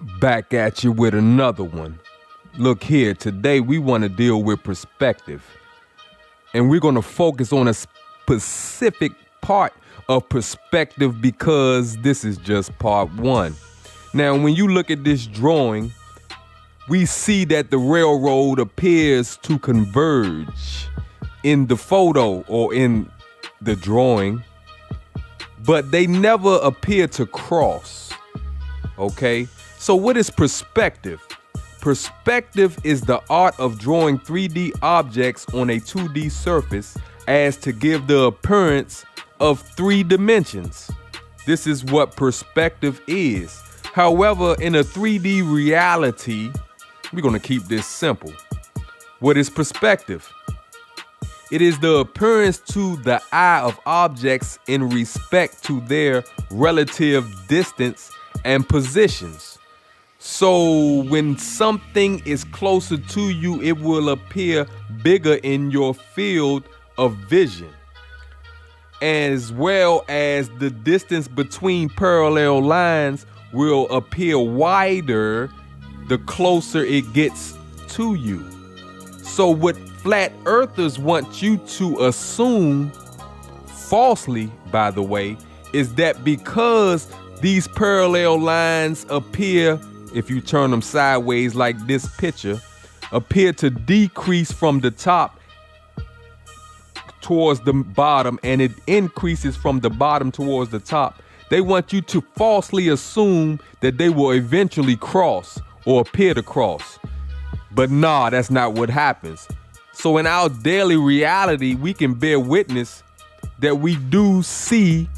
Back at you with another one. Look here, today we want to deal with perspective. And we're going to focus on a specific part of perspective because this is just part one. Now, when you look at this drawing, we see that the railroad appears to converge in the photo or in the drawing, but they never appear to cross. Okay? So what is perspective? Perspective is the art of drawing 3D objects on a 2D surface as to give the appearance of 3 dimensions. This is what perspective is. However, in a 3D reality, we're going to keep this simple. What is perspective? It is the appearance to the eye of objects in respect to their relative distance and positions. So when something is closer to you, it will appear bigger in your field of vision, as well as the distance between parallel lines will appear wider the closer it gets to you. So what flat earthers want you to assume, falsely by the way, is that because these parallel lines appear, if you turn them sideways like this picture, appear to decrease from the top towards the bottom and it increases from the bottom towards the top. They want you to falsely assume that they will eventually cross or appear to cross. But nah, that's not what happens. So in our daily reality, we can bear witness that we do see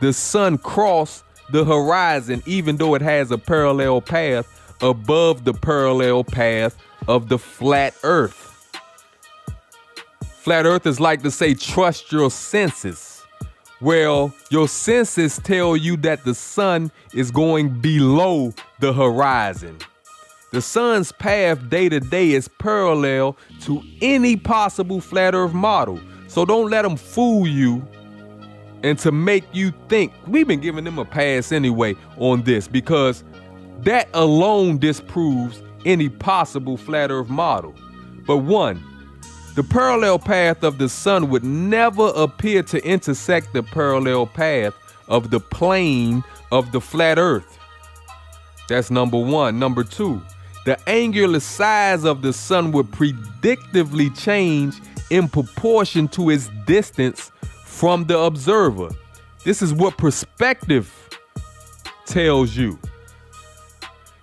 the sun cross the horizon, even though it has a parallel path above the parallel path of the flat earth. Flat earthers like to say, trust your senses. Well, your senses tell you that the sun is going below the horizon. The sun's path day to day is parallel to any possible flat earth model. So don't let them fool you and to make you think. We've been giving them a pass anyway on this because that alone disproves any possible flat earth model. But one, the parallel path of the sun would never appear to intersect the parallel path of the plane of the flat earth. That's number one. Number two, the angular size of the sun would predictively change in proportion to its distance from the observer. This is what perspective tells you.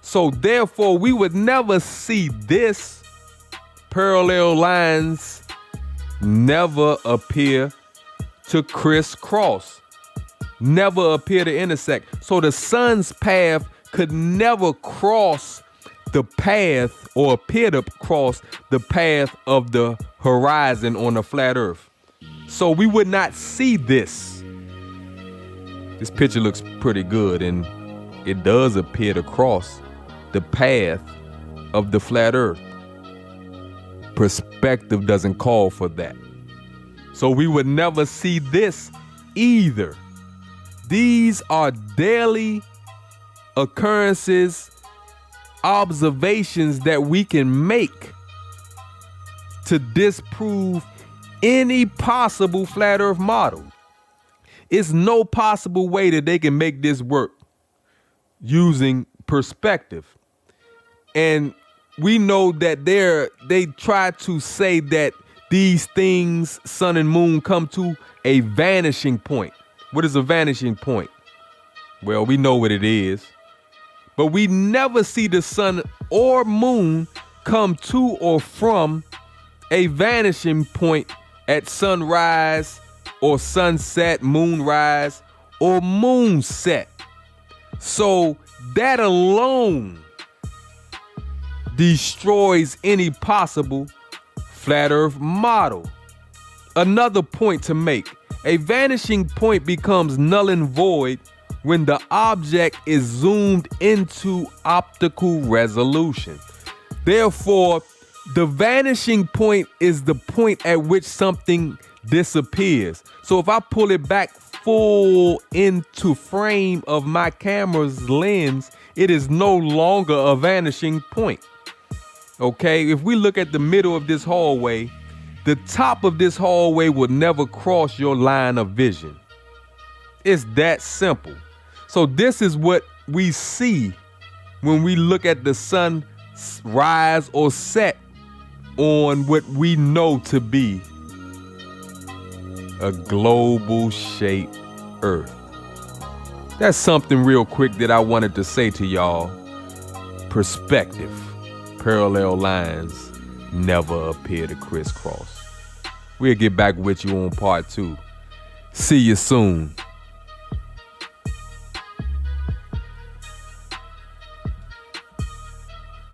So therefore, we would never see this. Parallel lines never appear to crisscross, never appear to intersect. So the sun's path could never cross the path or appear to cross the path of the horizon on the flat earth. So we would not see this. This picture looks pretty good and it does appear to cross the path of the flat earth. Perspective doesn't call for that. So we would never see this either. These are daily occurrences, observations that we can make to disprove any possible flat earth model. It's no possible way that they can make this work using perspective. And we know that they try to say that these things, sun and moon, come to a vanishing point. What is a vanishing point? Well, we know what it is. But we never see the sun or moon come to or from a vanishing point at sunrise or sunset, moonrise, or moonset. So that alone destroys any possible flat earth model. Another point to make, a vanishing point becomes null and void when the object is zoomed into optical resolution. Therefore, the vanishing point is the point at which something disappears. So if I pull it back full into frame of my camera's lens it is no longer a vanishing point. Okay, if we look at the middle of this hallway, the top of this hallway will never cross your line of vision. It's that simple. So this is what we see when we look at the sun rise or set on what we know to be a global shaped earth. That's something real quick that I wanted to say to y'all. Perspective. Parallel lines never appear to crisscross. We'll get back with you on part 2. See you soon.